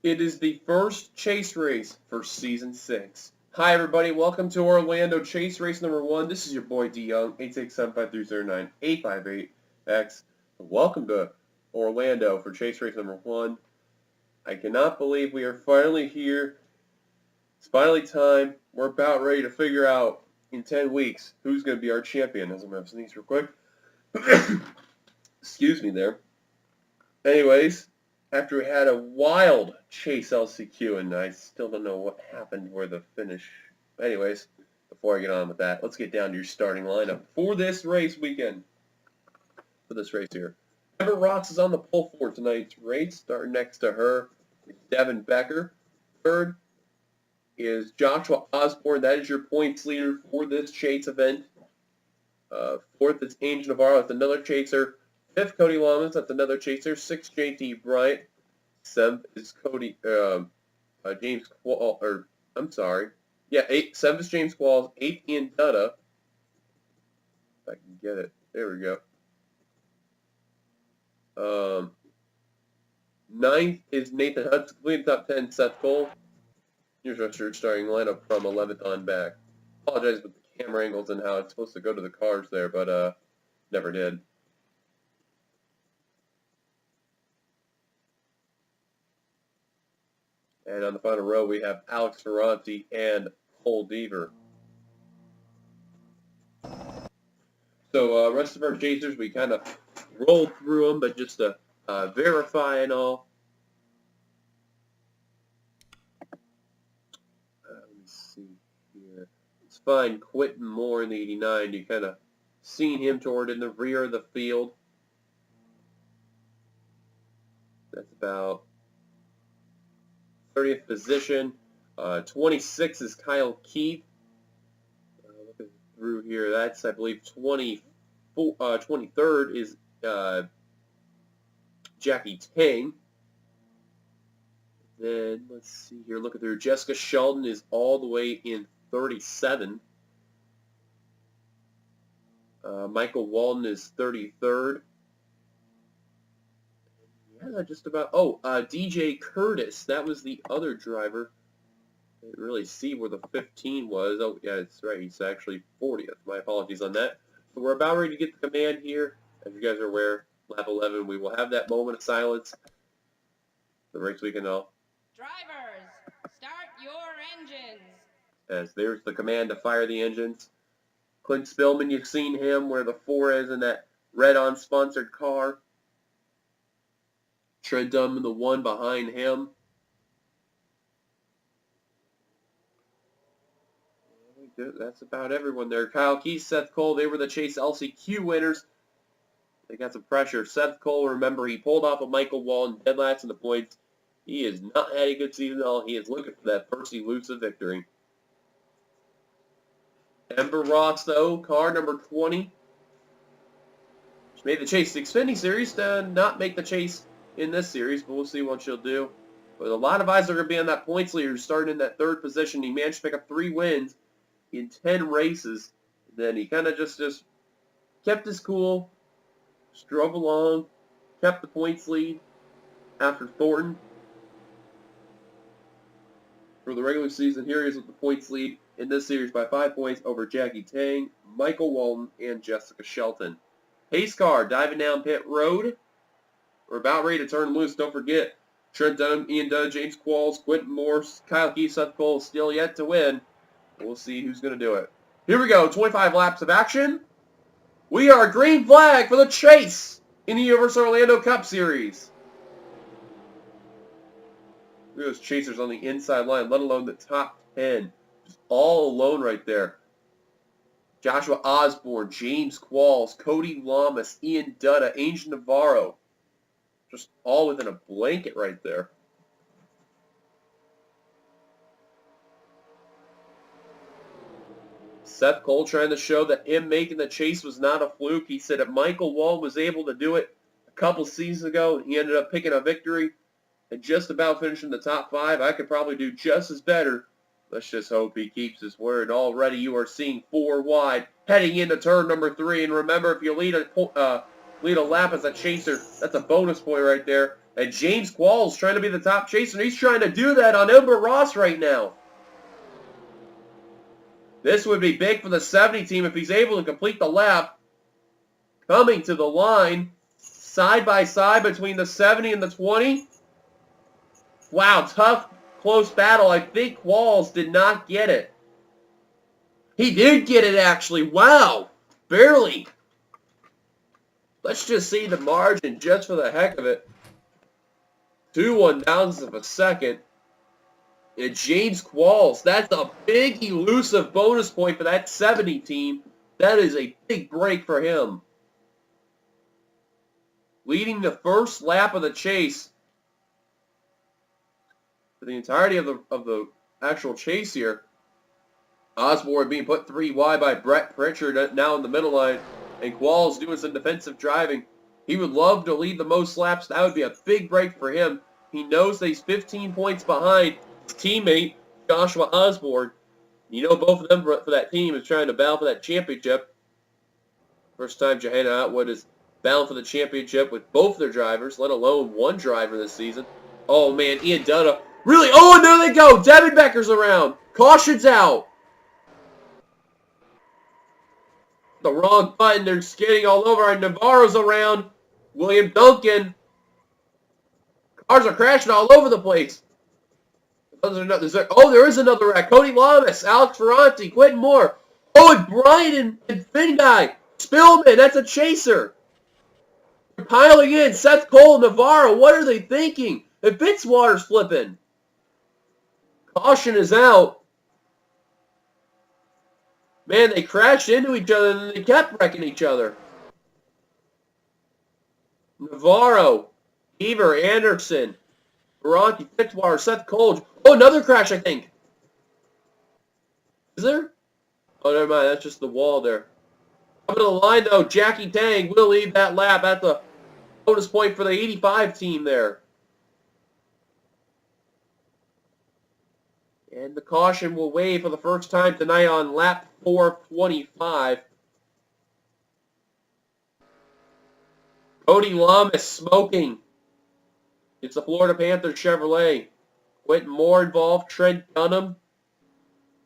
It is the first chase race for Season 6. Hi, everybody. Welcome to Orlando Chase Race number 1. This is your boy D Young, 867-530-9858X. Welcome to Orlando for Chase Race number 1. I cannot believe we are finally here. It's finally time. We're about ready to figure out in 10 weeks who's going to be our champion. As I'm going to sneeze real quick. Excuse me there. Anyways, after we had a wild chase LCQ, and I still don't know what happened where the finish. Anyways, before I get on with that, let's get down to your starting lineup for this race weekend. For this race here. Amber Ross is on the pole for tonight's race. Starting next to her is Devin Becker. Third is Joshua Osborne. That is your points leader for this chase event. Fourth is Angel Navarro. That's another chaser. Fifth, Cody Lamas. That's another chaser. Sixth, J.T. Bryant. Seventh is James Quall. Seventh is James Qualls. Eighth, Ian Dutta. If I can get it. There we go. Ninth is Nathan Hudson. Completing top 10, Seth Cole. Here's our starting lineup from 11th on back. Apologize with the camera angles and how it's supposed to go to the cars there, but never did. And on the final row, we have Alex Ferranti and Cole Deaver. So rest of our chasers, we kind of rolled through them, but just to verify and all. Let me see here. Let's find Quentin Moore in the 89. You kind of seen him toward in the rear of the field. That's about 30th position. 26 is Kyle Keith. Looking through here, that's, I believe, 23rd is Jackie Tang. Then, let's see here, looking through, Jessica Sheldon is all the way in 37. Michael Walden is 33rd. Yeah, just about. DJ Curtis. That was the other driver. I didn't really see where the 15 was. Oh, yeah, that's right. He's actually 40th. My apologies on that. So we're about ready to get the command here. As you guys are aware, lap 11, we will have that moment of silence. The race weekend all. Drivers, start your engines. As there's the command to fire the engines. Clint Spillman, you've seen him where the 4 is in that red-on sponsored car. Trent Dunn, the 1 behind him. That's about everyone there. Kyle Keith, Seth Cole, they were the Chase LCQ winners. They got some pressure. Seth Cole, remember, he pulled off of Michael Walden dead last in the points. He has not had a good season at all. He is looking for that first elusive victory. Amber Ross, though, car number 20. She made the Chase Xfinity Series to not make the Chase in this series, but we'll see what she'll do. But a lot of eyes are going to be on that points leader starting in that 3rd position. He managed to pick up 3 wins in 10 races. Then he kind of just kept his cool, just drove along, kept the points lead after Thornton. For the regular season, here he is with the points lead in this series by 5 points over Jackie Tang, Michael Walden, and Jessica Shelton. Pace car diving down pit road. We're about ready to turn loose. Don't forget, Trent Dunham, Ian Dunn, James Qualls, Quentin Morse, Kyle Keith, Seth Cole still yet to win. We'll see who's going to do it. Here we go, 25 laps of action. We are green flag for the chase in the Universal Orlando Cup Series. Look at those chasers on the inside line, let alone the top 10. Just all alone right there. Joshua Osborne, James Qualls, Cody Lamas, Ian Dutta, Angel Navarro. Just all within a blanket right there. Seth Cole trying to show that him making the chase was not a fluke. He said that Michael Walden was able to do it a couple seasons ago, and he ended up picking a victory and just about finishing the top 5. I could probably do just as better. Let's just hope he keeps his word. Already you are seeing 4 wide heading into turn number 3. And remember, if you lead a lead a lap as a chaser. That's a bonus point right there. And James Qualls trying to be the top chaser. And he's trying to do that on Ember Ross right now. This would be big for the 70 team if he's able to complete the lap. Coming to the line, side by side between the 70 and the 20. Wow, tough, close battle. I think Qualls did not get it. He did get it, actually. Wow, barely. Let's just see the margin just for the heck of it. 2/1,000ths of a second. And James Qualls, that's a big elusive bonus point for that 70 team. That is a big break for him. Leading the first lap of the chase. For the entirety of the actual chase here. Osborne being put 3 wide by Brett Pritchard now in the middle line. And Qualls doing some defensive driving. He would love to lead the most laps. That would be a big break for him. He knows that he's 15 points behind his teammate, Joshua Osborne. You know both of them for that team is trying to battle for that championship. First time Johanna Atwood is battling for the championship with both their drivers, let alone one driver this season. Oh, man, Ian Dunham. Really? Oh, and there they go. Devin Becker's around. Caution's out. The wrong button. They're skidding all over. And Navarro's around. William Duncan. Cars are crashing all over the place. Oh, there is another wreck. Cody Lamas, Alex Ferranti, Quentin Moore. Oh, and Brian and Finn Guy. Spillman, that's a chaser. They're piling in. Seth Cole, Navarro. What are they thinking? And Fitzwater's flipping. Caution is out. Man, they crashed into each other and they kept wrecking each other. Navarro, Beaver, Anderson, Ferranti, Fitzwater, Seth Cole. Oh, another crash, I think. Is there? Oh, never mind. That's just the wall there. Coming to the line, though, Jackie Tang will lead that lap at the bonus point for the 85 team there. And the caution will wave for the first time tonight on lap 425. Cody Lamas smoking. It's the Florida Panthers Chevrolet. Quentin Moore involved. Trent Dunham.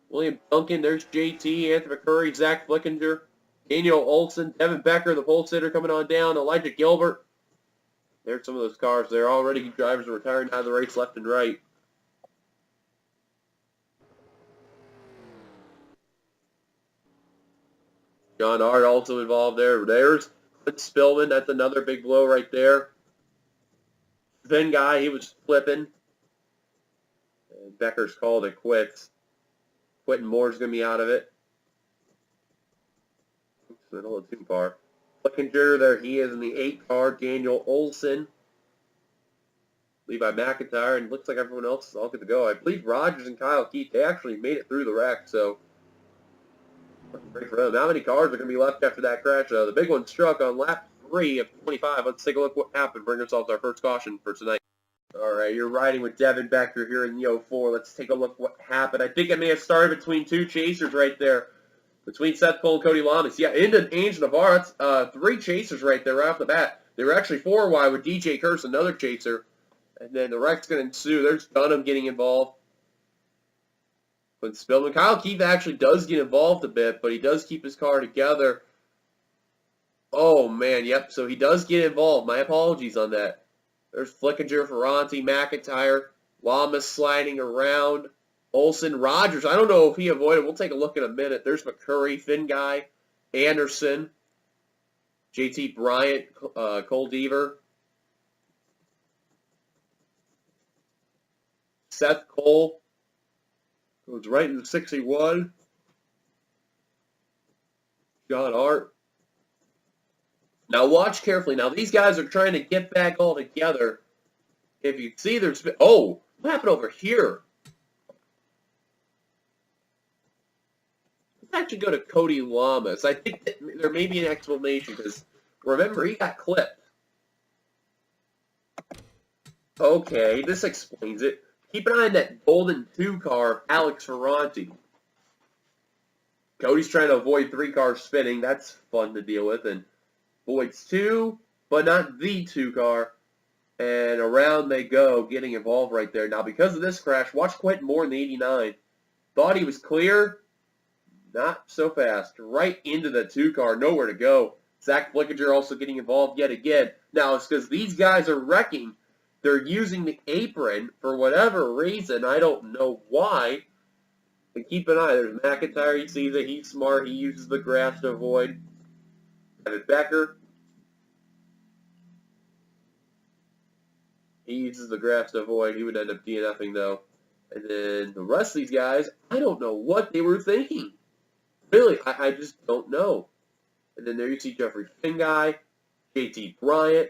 William Duncan. There's JT. Anthony McCurry. Zach Flickinger. Daniel Olson. Devin Becker, the pole sitter, coming on down. Elijah Gilbert. There's some of those cars there. Already drivers are retiring out of the race left and right. John Art also involved there. There's Clint Spillman. That's another big blow right there. Finn Guy, he was flipping. And Becker's called it quits. Quentin Moore's going to be out of it. Oops, middle of the 2 car. Flickinger, there he is in the 8 car. Daniel Olson. Levi McIntyre, and looks like everyone else is all good to go. I believe Rogers and Kyle Keith, they actually made it through the wreck, so great for them. How many cars are going to be left after that crash? The big one struck on lap 3 of 25. Let's take a look what happened. Bring ourselves our first caution for tonight. All right, you're riding with Devin Becker here in the 04. Let's take a look what happened. I think it may have started between 2 chasers right there. Between Seth Cole and Cody Lamas. Yeah, into Ange Navarro. That's 3 chasers right there right off the bat. They were actually 4 wide with DJ Curse, another chaser. And then the wreck's going to ensue. There's Dunham getting involved. But Spillman. Kyle Keith actually does get involved a bit, but he does keep his car together. Oh, man, yep. So he does get involved. My apologies on that. There's Flickinger, Ferranti, McIntyre, Lamas sliding around. Olson, Rogers. I don't know if he avoided. We'll take a look in a minute. There's McCurry, Finn Guy, Anderson, JT Bryant, Cole Deaver. Seth Cole goes right into 61. John Art. Now watch carefully. Now these guys are trying to get back all together. If you see there's... Oh, what happened over here? Let's actually go to Cody Lamas. I think that there may be an explanation because remember, he got clipped. Okay, this explains it. Keep an eye on that golden 2 car of Alex Ferranti. Cody's trying to avoid 3 cars spinning. That's fun to deal with. And avoids 2. but not the 2 car. And around they go, getting involved right there. Now, because of this crash, watch Quentin Moore in the 89. Thought he was clear. Not so fast. Right into the 2 car. Nowhere to go. Zach Flickinger also getting involved yet again. Now, it's because these guys are wrecking. They're using the apron for whatever reason. I don't know why. And keep an eye. There's McIntyre. He sees it. He's smart. He uses the grass to avoid. Evan Becker. He uses the grass to avoid. He would end up DNFing, though. And then the rest of these guys, I don't know what they were thinking. Really, I just don't know. And then there you see Jeffrey Finguy, JT Bryant,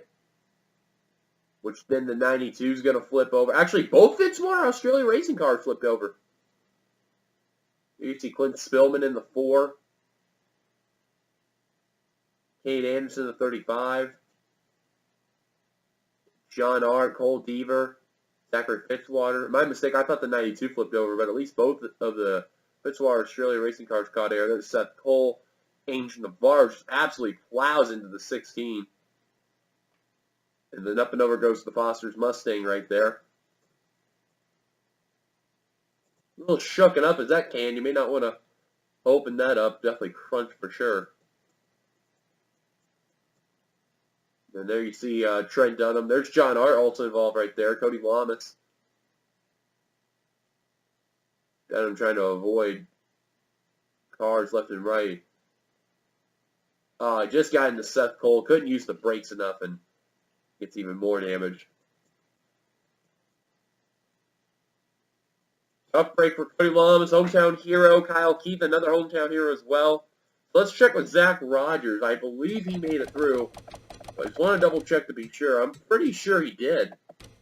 which then the 92 is going to flip over. Actually, both Fitzwater Australia racing cars flipped over. Here you see Clint Spillman in the 4. Kate Anderson in the 35. John Art, Cole Deaver, Zachary Fitzwater. My mistake, I thought the 92 flipped over, but at least both of the Fitzwater Australia racing cars caught air. There's Seth Cole. Angel Navarro just absolutely plows into the 16. And then up and over goes the Foster's Mustang right there. A little shooken up as that can. You may not want to open that up. Definitely crunch for sure. And there you see Trent Dunham. There's John Art also involved right there. Cody Lamas. Dunham trying to avoid cars left and right. I just got into Seth Cole. Couldn't use the brakes enough and gets even more damage. Tough break for Cody Lamas, hometown hero. Kyle Keith, another hometown hero as well. Let's check with Zach Rogers. I believe he made it through. But I just want to double check to be sure. I'm pretty sure he did.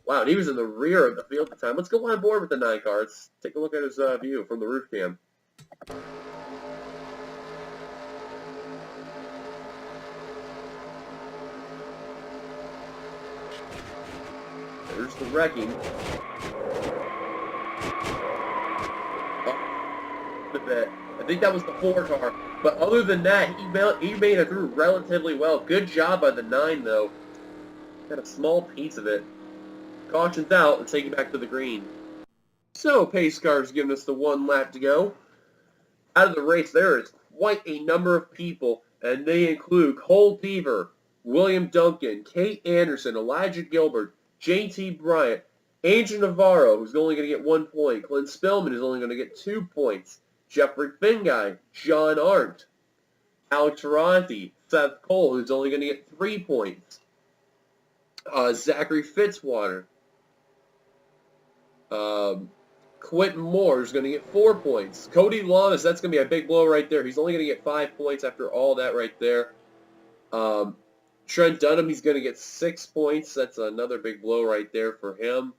Wow, and he was in the rear of the field at the time. Let's go on board with the 9 car. Let's take a look at his view from the roof cam. There's the wrecking. I think that was the 4 car. But other than that, he made it through relatively well. Good job by the 9, though. Got a small piece of it. Caution's out. Let's take it back to the green. So, pace cars giving us the 1 lap to go. Out of the race, there is quite a number of people, and they include Cole Deaver, William Duncan, Kate Anderson, Elijah Gilbert, J.T. Bryant, Angel Navarro, who's only going to get 1 point. Clint Spillman is only going to get 2 points. Jeffrey Finguy, John Arndt, Alex Ferranti, Seth Cole, who's only going to get 3 points. Zachary Fitzwater. Quentin Moore is going to get 4 points. Cody Lamas, that's going to be a big blow right there. He's only going to get 5 points after all that right there. Trent Dunham, he's going to get 6 points. That's another big blow right there for him.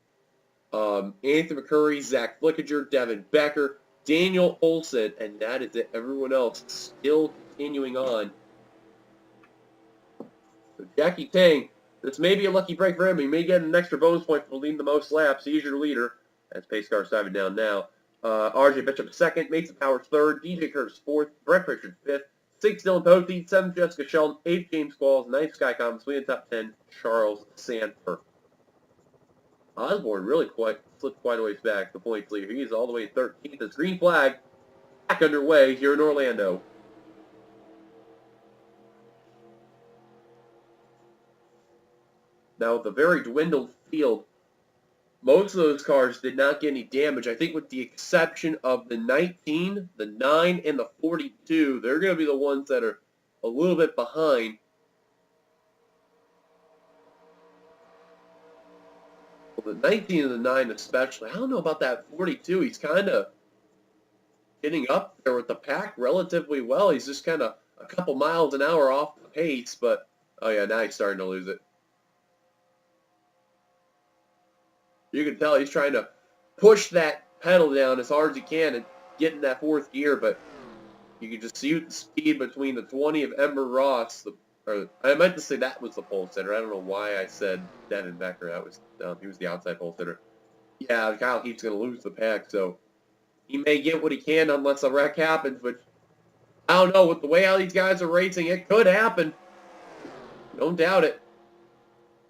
Anthony McCurry, Zach Flickinger, Devin Becker, Daniel Olson, and that is it. Everyone else still continuing on. So Jackie Tang, this may be a lucky break for him. He may get an extra bonus point for leading the most laps. He's your leader. As pace car diving down now. RJ Bishop 2nd, Mason Powers 3rd, DJ Curtis 4th, Brett Pritchard 5th, 6th Dylan Pothier, 7th Jessica Sheldon, 8th James Qualls, 9th Sky Combs, we in top 10, Charles Sanford. Osborne really slipped quite a ways back, the points leader. He is all the way 13th. As green flag back underway here in Orlando. Now, with a very dwindled field, most of those cars did not get any damage. I think with the exception of the 19, the 9, and the 42, they're going to be the ones that are a little bit behind. Well, the 19 and the 9 especially. I don't know about that 42. He's kind of getting up there with the pack relatively well. He's just kind of a couple miles an hour off the pace, but, oh yeah, now he's starting to lose it. You can tell he's trying to push that pedal down as hard as he can and get in that 4th gear, but you can just see the speed between the 20 of Ember Ross. Or I meant to say that was the pole sitter. I don't know why I said Devin Becker. That was he was the outside pole sitter. Yeah, Kyle Heath's going to lose the pack, so he may get what he can unless a wreck happens, but I don't know. With the way how these guys are racing, it could happen. Don't doubt it.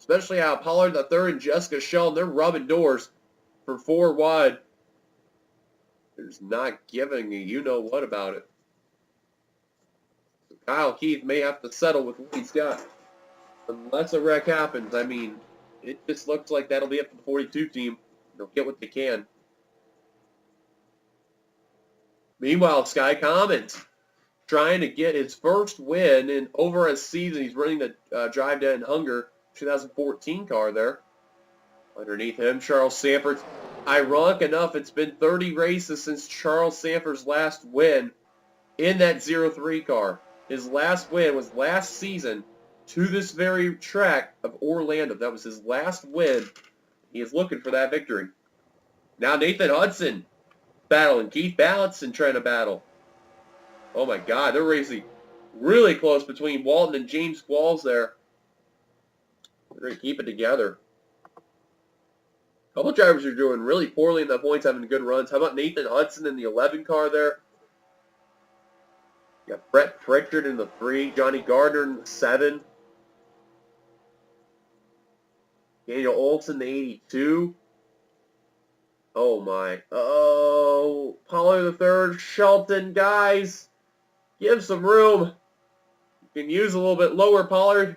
Especially how Pollard the third and Jessica Sheldon, they're rubbing doors for 4 wide. There's not giving a you-know-what about it. So Kyle Keith may have to settle with what he's got. Unless a wreck happens, I mean, it just looks like that'll be up to the 42 team. They'll get what they can. Meanwhile, Sky Commons trying to get his first win in over a season. He's running the Drive Dead and Hunger 2014 car there. Underneath him, Charles Sanford. Ironic enough, it's been 30 races since Charles Sanford's last win in that 03 car. His last win was last season to this very track of Orlando. That was his last win. He is looking for that victory. Now Nathan Hudson battling. Keith Ballotson trying to battle. Oh my God, they're racing really close between Walton and James Qualls there. They're going to keep it together. A couple drivers are doing really poorly in the points, having good runs. How about Nathan Hudson in the 11 car there? You got Brett Pritchard in the 3, Johnny Gardner in the 7. Daniel Olson, the 82. Oh my. Oh, Pollard the third, Shelton, guys. Give some room. You can use a little bit lower, Pollard.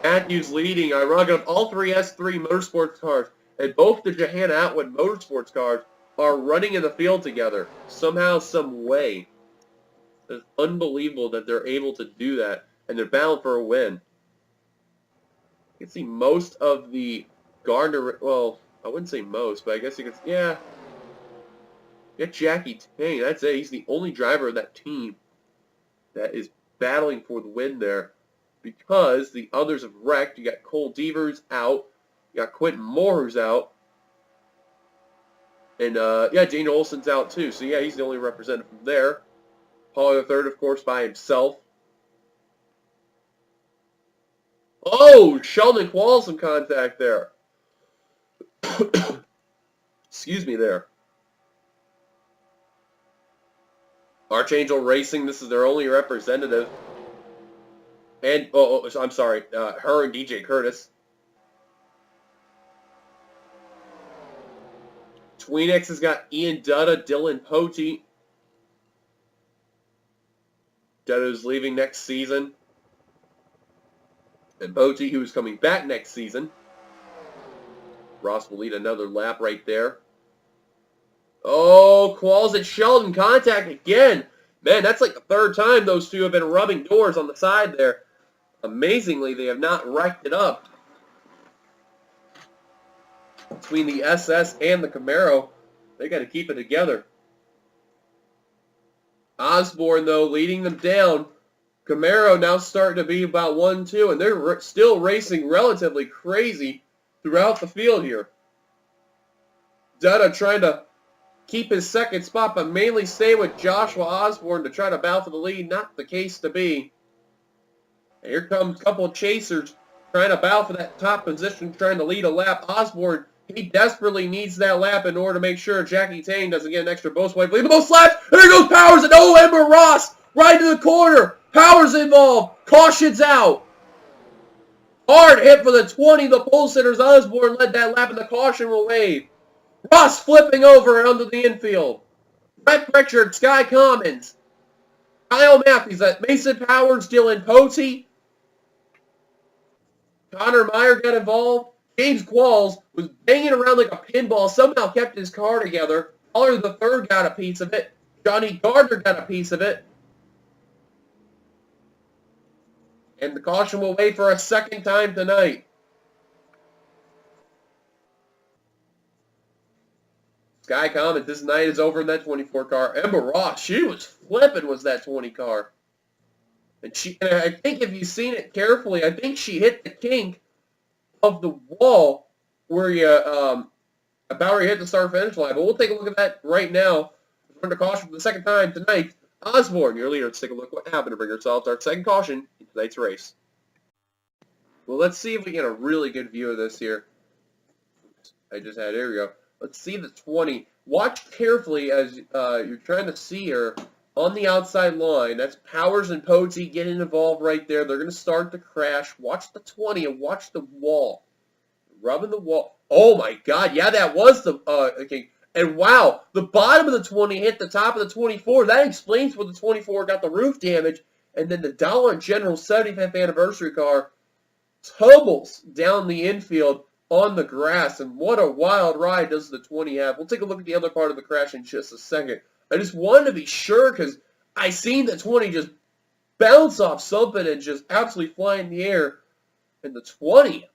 Matthews leading. I run up all 3 S3 Motorsports cars. And both the Johanna Atwood Motorsports cars are running in the field together. Somehow, some way. It's unbelievable that they're able to do that. And they're bound for a win. You can see most of the Gardner, well, I wouldn't say most, but I guess you could, yeah. Get Jackie Tang, that's it. He's the only driver of that team that is battling for the win there because the others have wrecked. You got Cole Devers out. You got Quentin Moore who's out. And, yeah, Daniel Olson's out too. So, yeah, he's the only representative from there. Pollard the third, of course, by himself. Oh, Sheldon Qualls in contact there. Excuse me there. Archangel Racing, this is their only representative. And, I'm sorry, her and DJ Curtis. Tweenix has got Ian Dutta, Dylan Pote. Dutta's leaving next season. And Pote, who's coming back next season. Ross will lead another lap right there. Oh, Qualls and Sheldon contact again. Man, that's like the third time those two have been rubbing doors on the side there. Amazingly, they have not wrecked it up. Between the SS and the Camaro, they got to keep it together. Osborne, though, leading them down. Camaro now starting to be about 1-2, and they're still racing relatively crazy throughout the field here. Dutta trying to keep his second spot, but mainly stay with Joshua Osborne to try to battle for the lead. Not the case to be. And here comes a couple of chasers trying to battle for that top position, trying to lead a lap. Osborne, he desperately needs that lap in order to make sure Jackie Tang doesn't get an extra bonus point. Lead the most laps. There goes Powers, and oh, Ember Ross right to the corner. Powers involved. Caution's out. Hard hit for the 20. The pole sitters. Osborne led that lap, and the caution will wave. Ross flipping over under the infield. Brett Pritchard, Sky Commons. Kyle Matthews, Mason Powers, Dylan Pote. Connor Meyer got involved. James Qualls was banging around like a pinball, somehow kept his car together. Pollard the third got a piece of it. Johnny Gardner got a piece of it. And the caution will wait for a second time tonight. Sky Commons, this night is over in that 24 car. Emma Ross, she was flipping, was that 20 car. And I think if you've seen it carefully, I think she hit the kink of the wall where you about where you hit the start-finish line. But we'll take a look at that right now. Under caution for the second time tonight. Osborne, your leader. Let's take a look at what happened to bring ourselves our second caution in tonight's race. Well, let's see if we get a really good view of this here. I just had, here we go. Let's see the 20. Watch carefully as you're trying to see her. on the outside line. That's Powers and Posey getting involved right there. They're going to start the crash. Watch the 20 and watch the wall. Rubbing the wall. Oh my God. Yeah, that was the, okay. And wow, the bottom of the 20 hit the top of the 24. That explains where the 24 got the roof damage. And then the Dollar General 75th anniversary car tumbles down the infield on the grass. And what a wild ride does the 20 have. We'll take a look at the other part of the crash in just a second. I just wanted to be sure because I seen the 20 just bounce off something and just absolutely fly in the air. And the 20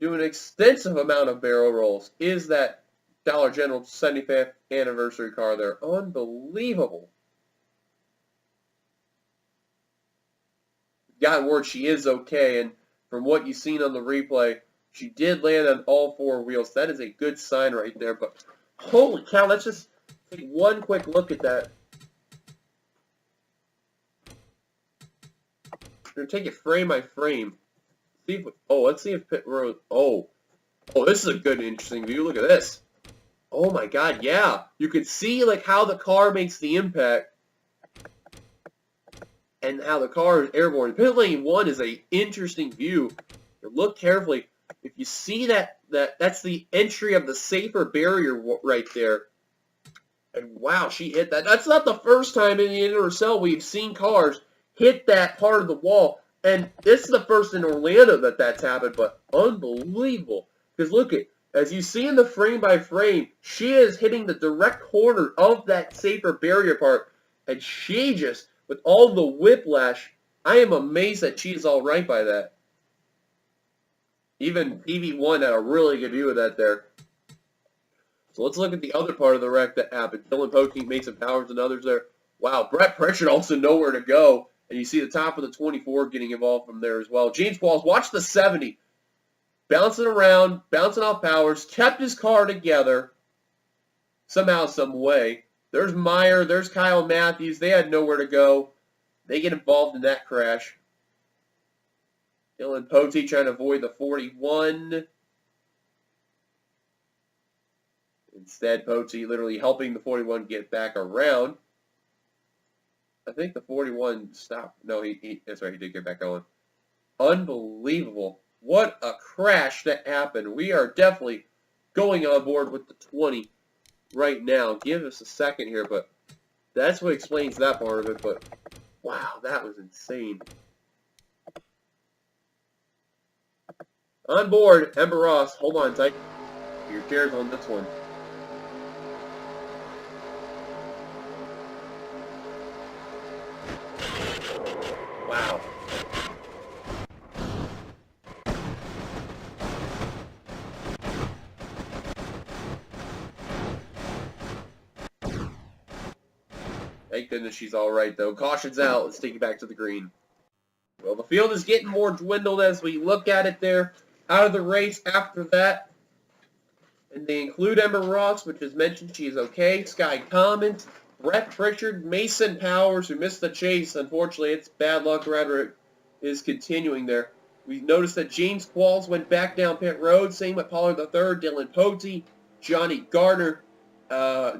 do an extensive amount of barrel rolls. Is that Dollar General 75th anniversary car there? Unbelievable. Got word she is okay, and from what you've seen on the replay, she did land on all four wheels. That is a good sign right there, but holy cow, let's just take one quick look at that. We're going to take it frame by frame. See if, let's see if pit road, this is a good, interesting view. Look at this. Oh my God, yeah. You could see like how the car makes the impact and how the car is airborne. Pit lane 1 is a interesting view. Look carefully. If you see that's the entry of the safer barrier right there. And wow, she hit that. That's not the first time in the NRSL we've seen cars hit that part of the wall. And this is the first in Orlando that's happened, but unbelievable. Because look as you see in the frame by frame, she is hitting the direct corner of that safer barrier part. And she just, with all the whiplash, I am amazed that she's all right by that. Even TV1 had a really good view of that there. So let's look at the other part of the wreck that happened. Dylan Poking, Mason Powers, and others there. Wow, Brett Pritchard also nowhere to go. And you see the top of the 24 getting involved from there as well. James Walls, watch the 70. Bouncing around, bouncing off Powers, kept his car together somehow, some way. There's Meyer, there's Kyle Matthews. They had nowhere to go. They get involved in that crash. Dylan Pote trying to avoid the 41. Instead, Pote literally helping the 41 get back around. I think the 41 stopped. No, that's right, he did get back going. Unbelievable. What a crash that happened. We are definitely going on board with the 20 right now. Give us a second here, but that's what explains that part of it. But wow, that was insane. On board, Ember Ross. Hold on tight. Your chairs on this one. Wow. Thank goodness she's all right, though. Caution's out. Let's take it back to the green. Well, the field is getting more dwindled as we look at it there. Out of the race after that. And they include Ember Ross, which is mentioned she is okay. Sky Commons, Brett Pritchard, Mason Powers, who missed the chase. Unfortunately, it's bad luck. Rhetoric is continuing there. We noticed that James Qualls went back down pit road. Same with Pollard III, Dylan Pote, Johnny Gardner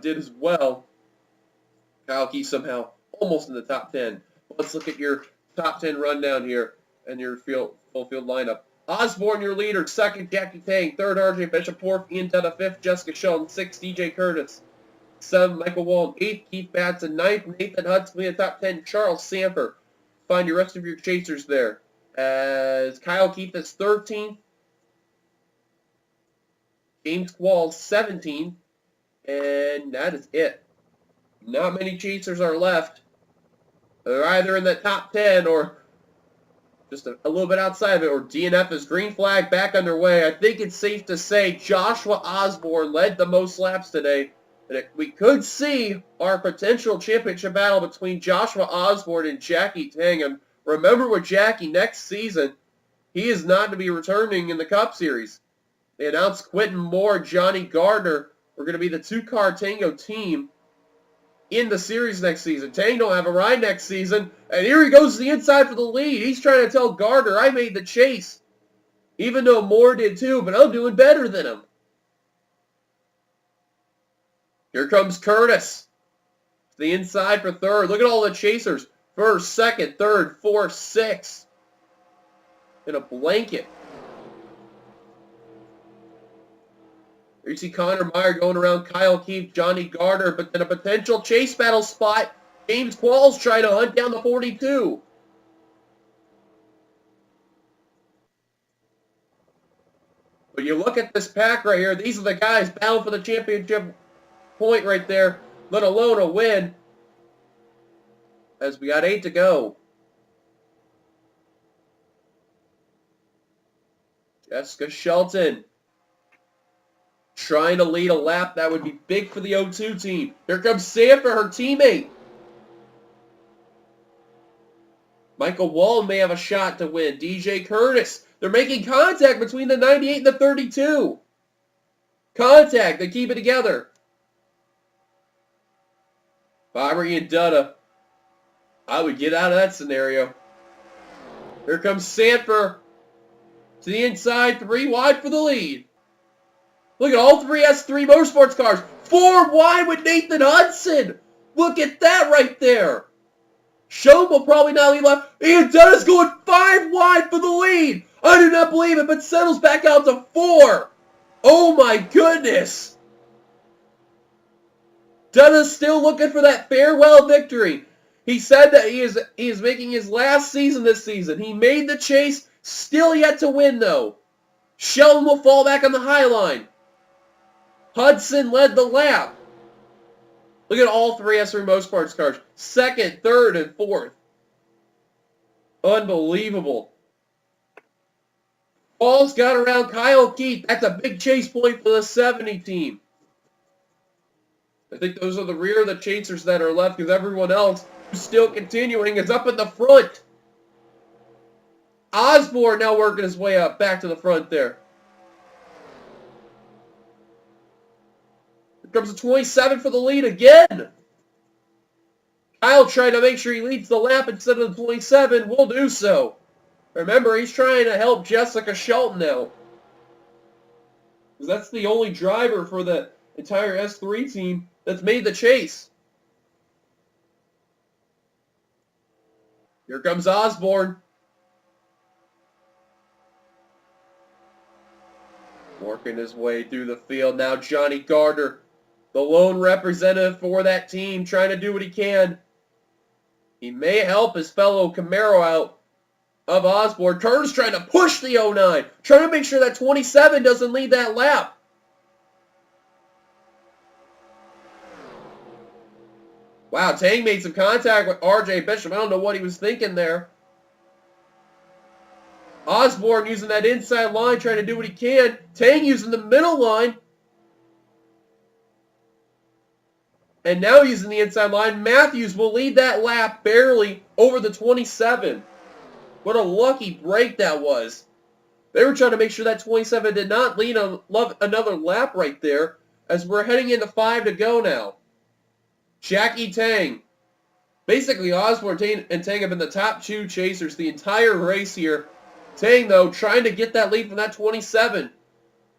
did as well. Kyle Key somehow almost in the top 10. Let's look at your top 10 rundown here and your full field lineup. Osborne, your leader. Second, Jackie Tang. Third, RJ Bishop. Fourth, Ian Dutta. Fifth, Jessica Sheldon. Sixth, DJ Curtis. Seventh, Michael Wallen. Eighth, Keith Batson. Ninth, Nathan Hudson. In the top 10, Charles Sanford. Find your rest of your chasers there. As Kyle Keith is 13th. James Qualls 17th. And that is it. Not many chasers are left. They're either in the top 10 or just a little bit outside of it, or DNF is green flag back underway. I think it's safe to say Joshua Osborne led the most laps today. And we could see our potential championship battle between Joshua Osborne and Jackie Tang. And remember with Jackie, next season, he is not to be returning in the Cup Series. They announced Quentin Moore, Johnny Gardner are going to be the two-car Tango team in the series next season. Tang don't have a ride next season. And here he goes to the inside for the lead. He's trying to tell Gardner, I made the chase. Even though Moore did too, but I'm doing better than him. Here comes Curtis. the inside for third. Look at all the chasers. First, second, third, fourth, sixth. In a blanket. There you see Connor Meyer going around Kyle Keefe, Johnny Gardner, but then a potential chase battle spot. James Qualls trying to hunt down the 42. But you look at this pack right here. These are the guys battling for the championship point right there, let alone a win. As we got 8 to go. Jessica Shelton trying to lead a lap. That would be big for the 0-2 team. Here comes Sanford, her teammate. Michael Wall may have a shot to win. DJ Curtis. They're making contact between the 98 and the 32. Contact. They keep it together. Bobbery and Dutta. I would get out of that scenario. Here comes Sanford. To the inside. 3 wide for the lead. Look at all 3 S3 Motorsports cars. 4 wide with Nathan Hudson. Look at that right there. Schoen will probably not lead left. Ian Dutta's going 5 wide for the lead. I do not believe it, but settles back out to 4. Oh my goodness. Dutta's still looking for that farewell victory. He said that he is making his last season this season. He made the chase, still yet to win though. Sheldon will fall back on the high line. Hudson led the lap. Look at all 3 S3 Motorsports cars. Second, third, and fourth. Unbelievable. Paul's got around Kyle Keith. That's a big chase point for the 70 team. I think those are the rear of the chasers that are left because everyone else who's still continuing is up at the front. Osborne now working his way up back to the front there. Here comes a 27 for the lead again. Kyle trying to make sure he leads the lap instead of the 27. Will do so. Remember, he's trying to help Jessica Shelton now. Because that's the only driver for the entire S3 team that's made the chase. Here comes Osborne. Working his way through the field. Now Johnny Gardner, the lone representative for that team, trying to do what he can. He may help his fellow Camaro out of Osborne. Turner's trying to push the 09. Trying to make sure that 27 doesn't lead that lap. Wow, Tang made some contact with RJ Bishop. I don't know what he was thinking there. Osborne using that inside line, trying to do what he can. Tang using the middle line. And now using the inside line. Matthews will lead that lap barely over the 27. What a lucky break that was. They were trying to make sure that 27 did not lead another lap right there as we're heading into 5 to go now. Jackie Tang. Basically, Osborne and Tang have been the top 2 chasers the entire race here. Tang, though, trying to get that lead from that 27.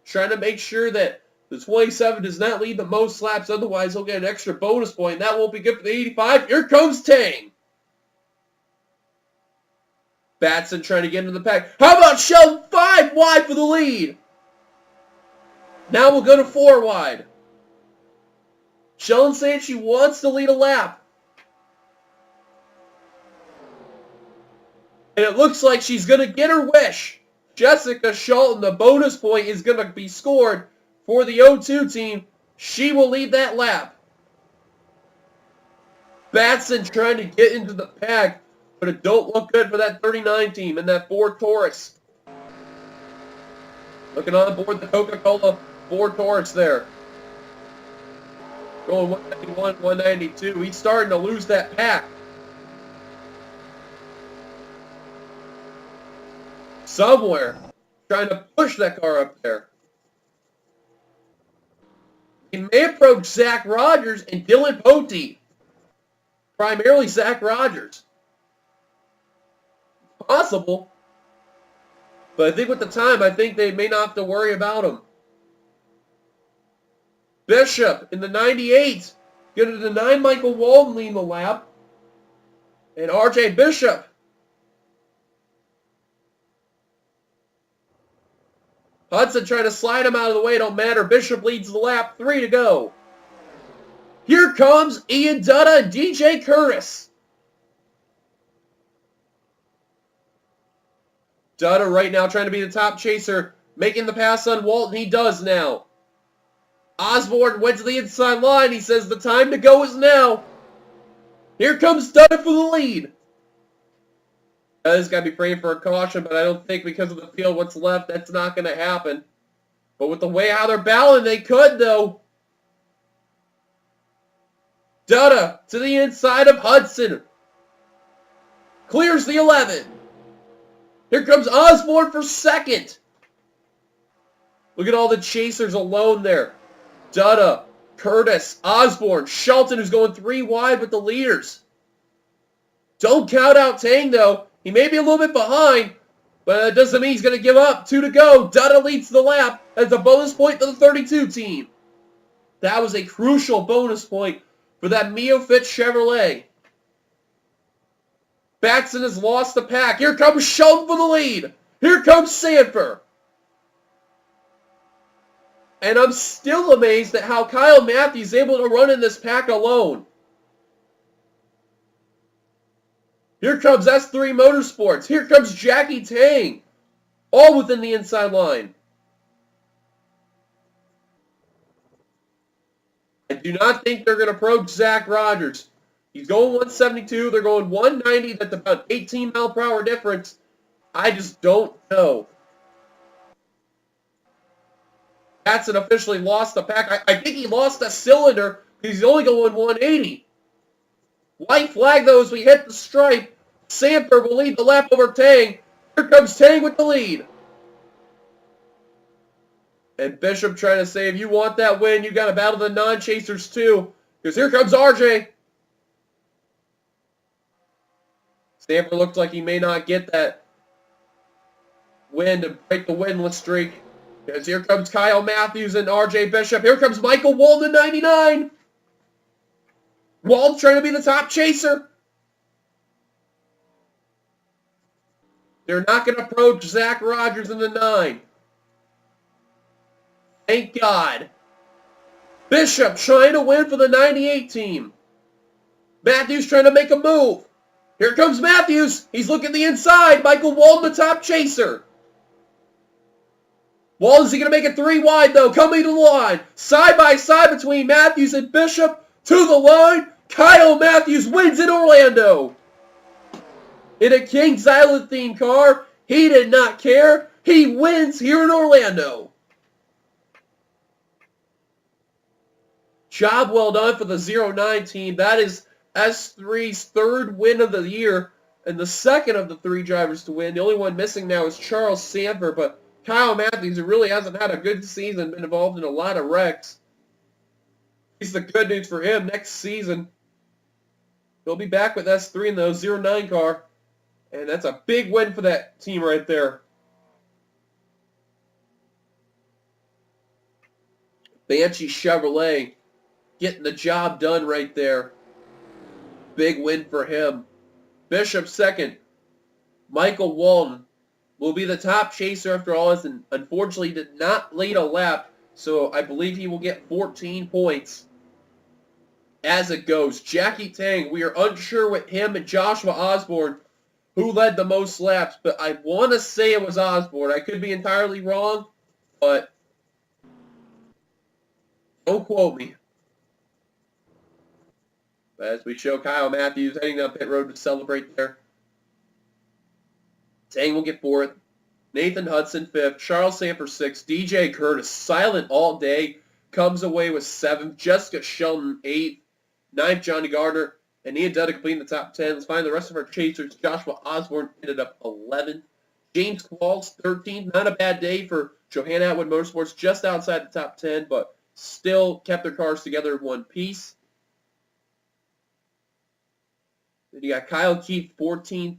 Trying to make sure that the 27 does not lead the most laps. Otherwise, he'll get an extra bonus point. That won't be good for the 85. Here comes Tang. Batson trying to get into the pack. How about Sheldon 5 wide for the lead? Now we'll go to 4 wide. Sheldon saying she wants to lead a lap. And it looks like she's going to get her wish. Jessica Shelton, the bonus point is going to be scored for the 0-2 team. She will lead that lap. Batson trying to get into the pack, but it don't look good for that 39 team and that Ford Taurus. Looking on board the Coca-Cola Ford Taurus there. Going 191, 192. He's starting to lose that pack. Somewhere, trying to push that car up there. He may approach Zach Rogers and Dylan Pote. Primarily Zach Rogers. Possible. But I think with the time, I think they may not have to worry about him. Bishop in the 98. Get to the 9, Michael Walton leading the lap. And R.J. Bishop. Hudson trying to slide him out of the way. Don't matter. Bishop leads the lap. 3 to go. Here comes Ian Dutta and DJ Curtis. Dutta right now trying to be the top chaser. Making the pass on Walton. He does now. Osborne went to the inside line. He says the time to go is now. Here comes Dutta for the lead. Dutta's got to be praying for a caution, but I don't think because of the field what's left, that's not going to happen. But with the way how they're battling, they could, though. Dutta to the inside of Hudson. Clears the 11. Here comes Osborne for second. Look at all the chasers alone there. Dutta, Curtis, Osborne, Shelton, who's going 3 wide with the leaders. Don't count out Tang, though. He may be a little bit behind, but it doesn't mean he's going to give up. 2 to go. Dutta leads the lap as a bonus point for the 32 team. That was a crucial bonus point for that Mio Fit Chevrolet. Batson has lost the pack. Here comes Shelton for the lead. Here comes Sanford. And I'm still amazed at how Kyle Matthews is able to run in this pack alone. Here comes S3 Motorsports. Here comes Jackie Tang. All within the inside line. I do not think they're going to approach Zach Rogers. He's going 172. They're going 190. That's about 18 mile per hour difference. I just don't know. Batson officially lost the pack. I think he lost a cylinder because he's only going 180. White flag, though, as we hit the stripe. Sanford will lead the lap over Tang. Here comes Tang with the lead. And Bishop trying to say, if you want that win, you got to battle the non-chasers too. Because here comes RJ. Sanford looks like he may not get that win to break the winless streak. Because here comes Kyle Matthews and RJ Bishop. Here comes Michael Walton, 99. Walton's trying to be the top chaser. They're not going to approach Zach Rogers in the 9. Thank God. Bishop trying to win for the 98 team. Matthews trying to make a move. Here comes Matthews. He's looking the inside. Michael Walton, the top chaser. Walton's going to make it 3 wide, though. Coming to the line. Side by side between Matthews and Bishop. To the line. Kyle Matthews wins in Orlando. In a Kings Island themed car. He did not care. He wins here in Orlando. Job well done for the 09 team. That is S3's 3rd win of the year and the 2nd of the 3 drivers to win. The only one missing now is Charles Sanford, but Kyle Matthews, who really hasn't had a good season, been involved in a lot of wrecks. He's the good news for him. Next season, he'll be back with S3 in the 09 car, and that's a big win for that team right there. Banshee Chevrolet getting the job done right there. Big win for him. Bishop 2nd. Michael Walton will be the top chaser after all this, and unfortunately did not lead a lap, so I believe he will get 14 points as it goes. Jackie Tang, we are unsure with him and Joshua Osborne who led the most laps, but I want to say it was Osborne. I could be entirely wrong, but don't quote me. As we show Kyle Matthews heading down pit road to celebrate there. Tang will get 4th. Nathan Hudson 5th. Charles Sanford 6th. DJ Curtis, silent all day, comes away with 7th. Jessica Shelton 8th. 9th, Johnny Gardner. And Ian Dutta completing the top 10. Let's find the rest of our chasers. Joshua Osborne ended up 11th. James Qualls 13th. Not a bad day for Johanna Atwood Motorsports, just outside the top 10, but still kept their cars together in one piece. Then you got Kyle Keith 14th.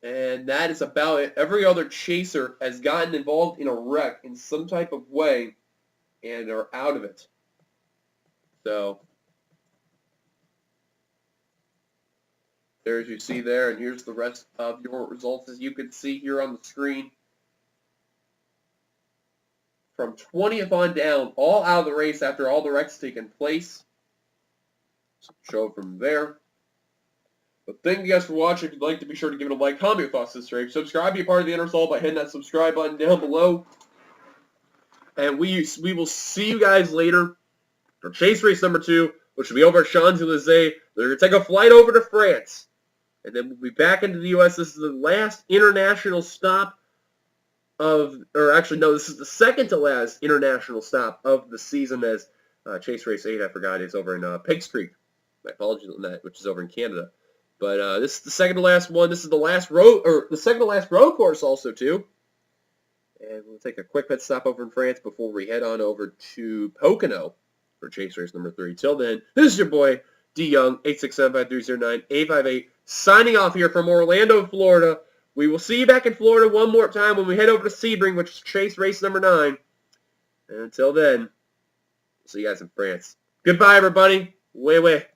And that is about it. Every other chaser has gotten involved in a wreck in some type of way and are out of it. So there as you see there, and here's the rest of your results as you can see here on the screen. From 20th on down, all out of the race after all the wrecks taken place. So show from there. But thank you guys for watching. If you'd like to, be sure to give it a like, comment your thoughts this race. Subscribe, be a part of the NRSL by hitting that subscribe button down below. And we will see you guys later for chase race number 2, which will be over at Champs-Élysées. They're going to take a flight over to France. And then we'll be back into the U.S. This is the last international stop of, or actually, no, this is the second to last international stop of the season as chase race 8, I forgot, is over in Pigs Creek. My apologies on that, which is over in Canada. But this is the second to last one. This is the last road, or the second to last road course also, too. And we'll take a quick pit stop over in France before we head on over to Pocono for chase race number 3. Till then, this is your boy, D Young, 867-5309-858, signing off here from Orlando, Florida. We will see you back in Florida one more time when we head over to Sebring, which is chase race number 9. And until then, we'll see you guys in France. Goodbye, everybody. Way, way.